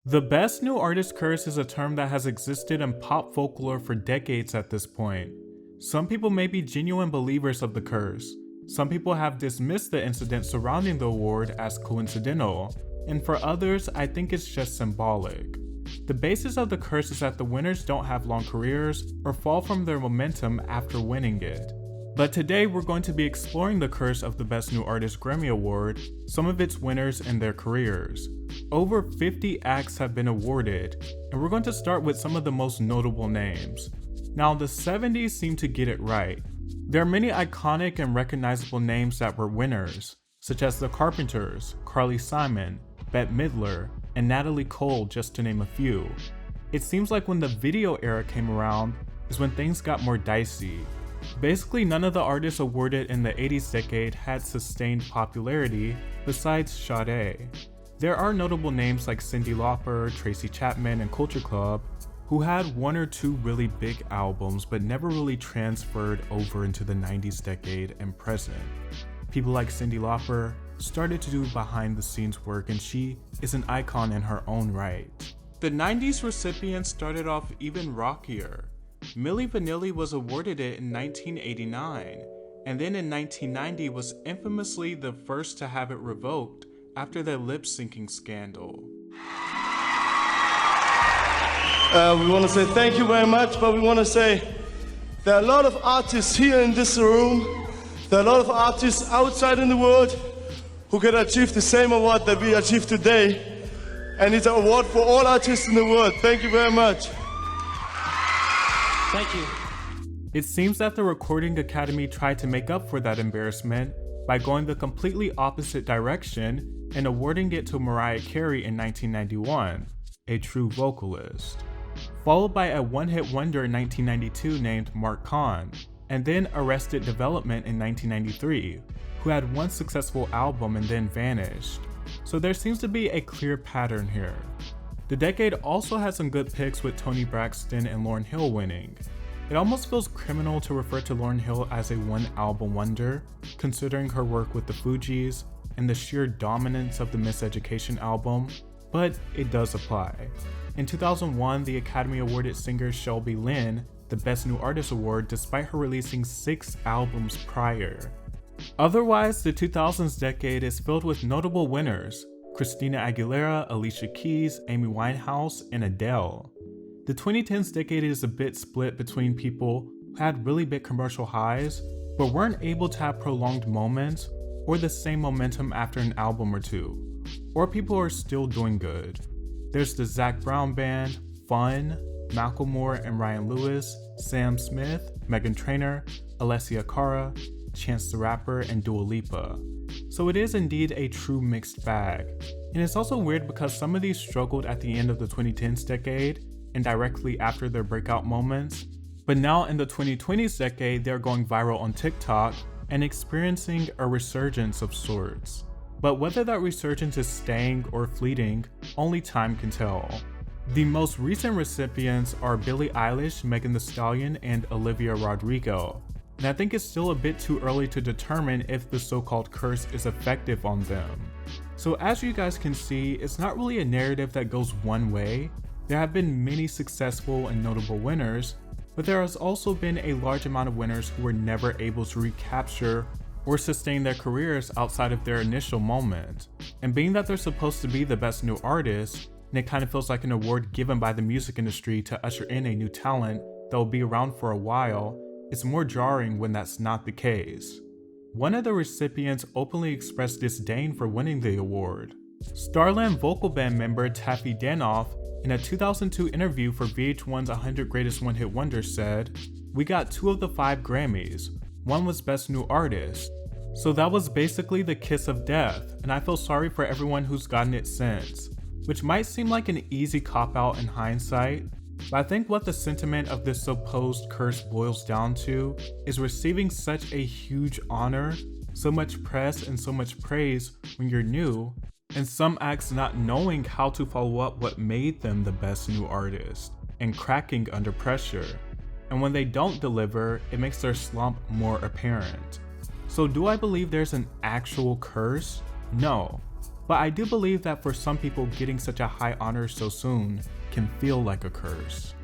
The best new artist curse is a term that has existed in pop folklore for decades at this point. Some people may be genuine believers of the curse. Some people have dismissed the incident surrounding the award as coincidental, and for others, I think it's just symbolic. The basis of the curse is that the winners don't have long careers or fall from their momentum after winning it. But today we're going to be exploring the curse of the Best New Artist Grammy Award, some of its winners and their careers. Over 50 acts have been awarded, and we're going to start with some of the most notable names. Now, the 70s seem to get it right. There are many iconic and recognizable names that were winners, such as The Carpenters, Carly Simon, Bette Midler, and Natalie Cole, just to name a few. It seems like when the video era came around is when things got more dicey. Basically, none of the artists awarded in the 80s decade had sustained popularity besides Sade. There are notable names like Cyndi Lauper, Tracy Chapman, and Culture Club who had one or two really big albums but never really transferred over into the 90s decade and present. People like Cyndi Lauper started to do behind the scenes work, and she is an icon in her own right. The 90s recipients started off even rockier. Milli Vanilli was awarded it in 1989, and then in 1990 was infamously the first to have it revoked after their lip-syncing scandal. We want to say thank you very much, but we want to say there are a lot of artists here in this room, there are a lot of artists outside in the world who can achieve the same award that we achieved today, and it's an award for all artists in the world. Thank you very much. Thank you. It seems that the Recording Academy tried to make up for that embarrassment by going the completely opposite direction and awarding it to Mariah Carey in 1991, a true vocalist, followed by a one-hit wonder in 1992 named Mark Kahn, and then Arrested Development in 1993, who had one successful album and then vanished. So there seems to be a clear pattern here. The decade also had some good picks with Toni Braxton and Lauryn Hill winning. It almost feels criminal to refer to Lauryn Hill as a one-album wonder, considering her work with the Fugees and the sheer dominance of the Miseducation album, but it does apply. In 2001, the Academy awarded singer Shelby Lynne the Best New Artist Award despite her releasing 6 albums prior. Otherwise, the 2000s decade is filled with notable winners: Christina Aguilera, Alicia Keys, Amy Winehouse, and Adele. The 2010s decade is a bit split between people who had really big commercial highs, but weren't able to have prolonged moments or the same momentum after an album or two, or people who are still doing good. There's the Zac Brown Band, Fun, Macklemore and Ryan Lewis, Sam Smith, Meghan Trainor, Alessia Cara, Chance the Rapper, and Dua Lipa. So it is indeed a true mixed bag. And it's also weird because some of these struggled at the end of the 2010s decade and directly after their breakout moments, but now in the 2020s decade they're going viral on TikTok and experiencing a resurgence of sorts. But whether that resurgence is staying or fleeting, only time can tell. The most recent recipients are Billie Eilish, Megan Thee Stallion, and Olivia Rodrigo, and I think it's still a bit too early to determine if the so-called curse is effective on them. So as you guys can see, it's not really a narrative that goes one way. There have been many successful and notable winners, but there has also been a large amount of winners who were never able to recapture or sustain their careers outside of their initial moment. And being that they're supposed to be the best new artist, and it kind of feels like an award given by the music industry to usher in a new talent that will be around for a while, it's more jarring when that's not the case. One of the recipients openly expressed disdain for winning the award. Starland vocal band member Taffy Danoff, in a 2002 interview for VH1's 100 Greatest One-Hit Wonders, said, "We got 2 of the 5 Grammys. One was Best New Artist. So that was basically the kiss of death, and I feel sorry for everyone who's gotten it since." Which might seem like an easy cop-out in hindsight, but I think what the sentiment of this supposed curse boils down to is receiving such a huge honor, so much press and so much praise when you're new, and some acts not knowing how to follow up what made them the best new artist, and cracking under pressure. And when they don't deliver, it makes their slump more apparent. So do I believe there's an actual curse? No. But I do believe that for some people, getting such a high honor so soon can feel like a curse.